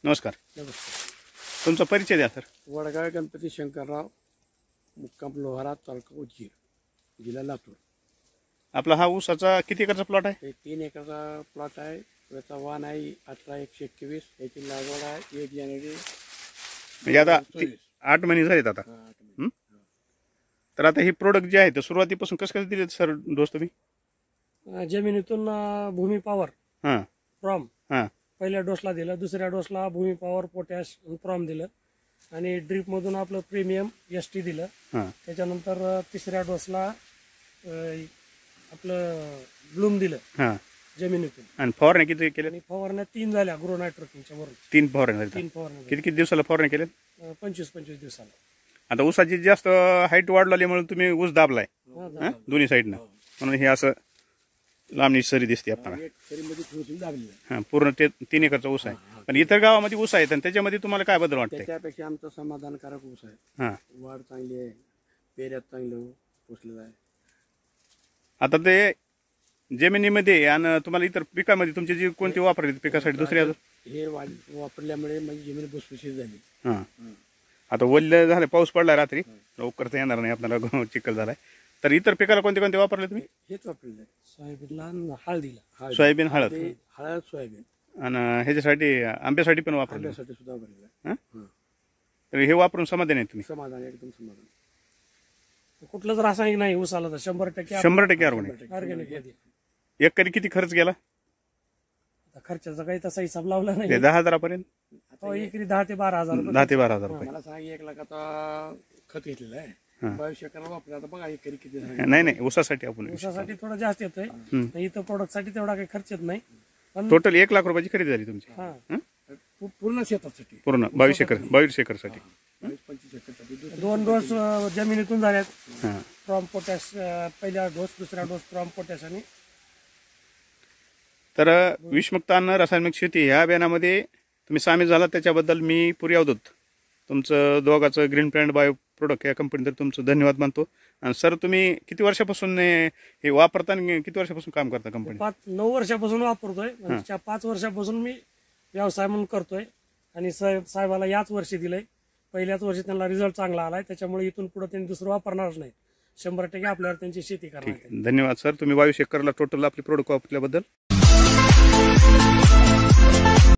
नमस्कार. नमस्कार. तुमचा परिचय द्या सर. वडगाव गणपती शंकरराव, मुक्काम लोहारा, तालुका उदगीर, जिल्हा लातूर. आपला हा ऊसाचा किती एकरचा प्लॉट आहे? हे 3 एकरचा प्लॉट आहे. त्याचा वाण आहे 18/121. याची लागवड आहे 1 जानेवारी म्हणजे आता 2024. 8 महिने झालेत आता. हा, 8 महिने. हं? तर आता हे प्रोडक्ट जे आहे ते सुरुवातीपासून कसं कसं दिले सर डोस तुम्ही? जमिनीतून भूमी पॉवर हां प्रॉम हां पहिल्या डोसला दिलं, दुसऱ्या डोसला भूमी पॉवर, पोटॅश आणि प्रॉम दिलं, आणि ड्रीपमधून आपलं प्रीमियम ST दिलं. हां त्याच्यानंतर तिसऱ्या डोसला आपलं ब्लूम दिलं हां. जमिनीतून. आणि फवारण्या किती केल्या? आणि फवारण्या 3 झाल्या ग्रो नायट्रोजनच्या वरून. 3 फवारण्या झाल्या. 3 फवारण्या किती किती दिवसाला फवारण्या केल्या? 25-25 दिवसाला. आता ऊसाची जास्त हाईट वाढल्यामुळे तुम्ही ऊस दाबलाय हा, हां दोन्ही साईडनं, म्हणून हे असं लांबणी सरी दिसते आपल्याला. एक सरीमध्ये थोडीशी दाबली आहे. हां पूर्ण ते 3 एकरचा ऊस आहे. पण इतर गावामध्ये ऊस आहेत आणि त्याच्यामध्ये तुम्हाला काय बदल वाटतंय? त्याच्यापेक्षा आमचं समाधानकारक ऊस आहे. हां. वाढ चांगली आहे, पेऱ्यात चांगलं पोचलेलं आहे. आता ते जमिनीमध्ये आणि तुम्हाला इतर पिकामध्ये तुमची जी कोणती वापरली पिकासाठी दुसरी अजून? हे वापरल्यामुळे माझी जमीन भुसभुशीत झाली. हां. आता ओल्ले झाले, पाऊस पडला रात्री, लवकर तर येणार नाही आपल्याला, चिखल झालाय. तर इतर पिकाला कोणते कोणते वापरले तुम्ही? हेच वापरलं आहे. सोयाबीनला आणि हळदीला. सोयाबीन, हळद हळद, सोयाबीन आणि ह्याच्यासाठी आंब्यासाठी पण वापरले. आंब्यासाठी सुद्धा वापरलेलं आहे. हां. तर हे वापरून समाधान आहे तुम्ही? समाधान, एकदम समाधान. कुठलंच रासायनिक नाही ऊसाला तर 100% 100% ऑर्गॅनिक. ऑर्गॅनिक मध्ये. एकरी किती खर्च गेला? आता खर्चाचा काही तसा हिसाब लावला नाही. 10,000 पर्यंत? तो एकरी 10 ते 12,000 रुपये. 10 ते 12,000 रुपये. मला सांग 1 लाख आता खत घेतलेलं आहे. 22 एकरला वापरलं. आता बघा एकरी किती झालं. नाही नाही, ऊसासाठी आपण ऊसासाठी थोडं जास्त येतोय. इथं प्रोडक्ट साठी तेवढा काही खर्च येत नाही. पण टोटल 1 लाख रुपयाची खरेदी झाली तुमची. हा, हं? पूर्ण शेतासाठी. पूर्ण 22 एकरसाठी. 22-25 एकरसाठी 2 डोस जमिनीतून झाल्यात. हां. प्रॉम पोटॅश पहिला डोस, दुसरा डोस प्रॉम पोटॅश. आणि तर विषमुक्त अन्न रासायनिक शेती ह्या अभियानामध्ये तुम्ही सामील झाला त्याच्याबद्दल मी पुरी अवधूत तुमचं दोघाचं ग्रीन प्लॅनेट बायो प्रोडक्ट या कंपनीचं तुमचं धन्यवाद मानतो. आणि सर तुम्ही किती वर्षापासून हे वापरताना, किती वर्षापासून काम करता कंपनी? 9 वर्षापासून वापरतोय. 5 वर्षापासून मी व्यवसाय म्हणून करतोय. आणि साहेबाला याच वर्षी दिलंय. पहिल्याच वर्षी त्यांना रिझल्ट चांगला आलाय. त्याच्यामुळे इथून पुढे त्यांनी दुसरं वापरणारच नाही. 100% आपल्यावर त्यांची शेती करणार. धन्यवाद सर. तुम्ही 22 एकरला टोटल आपली प्रोडक्ट वापरल्याबद्दल.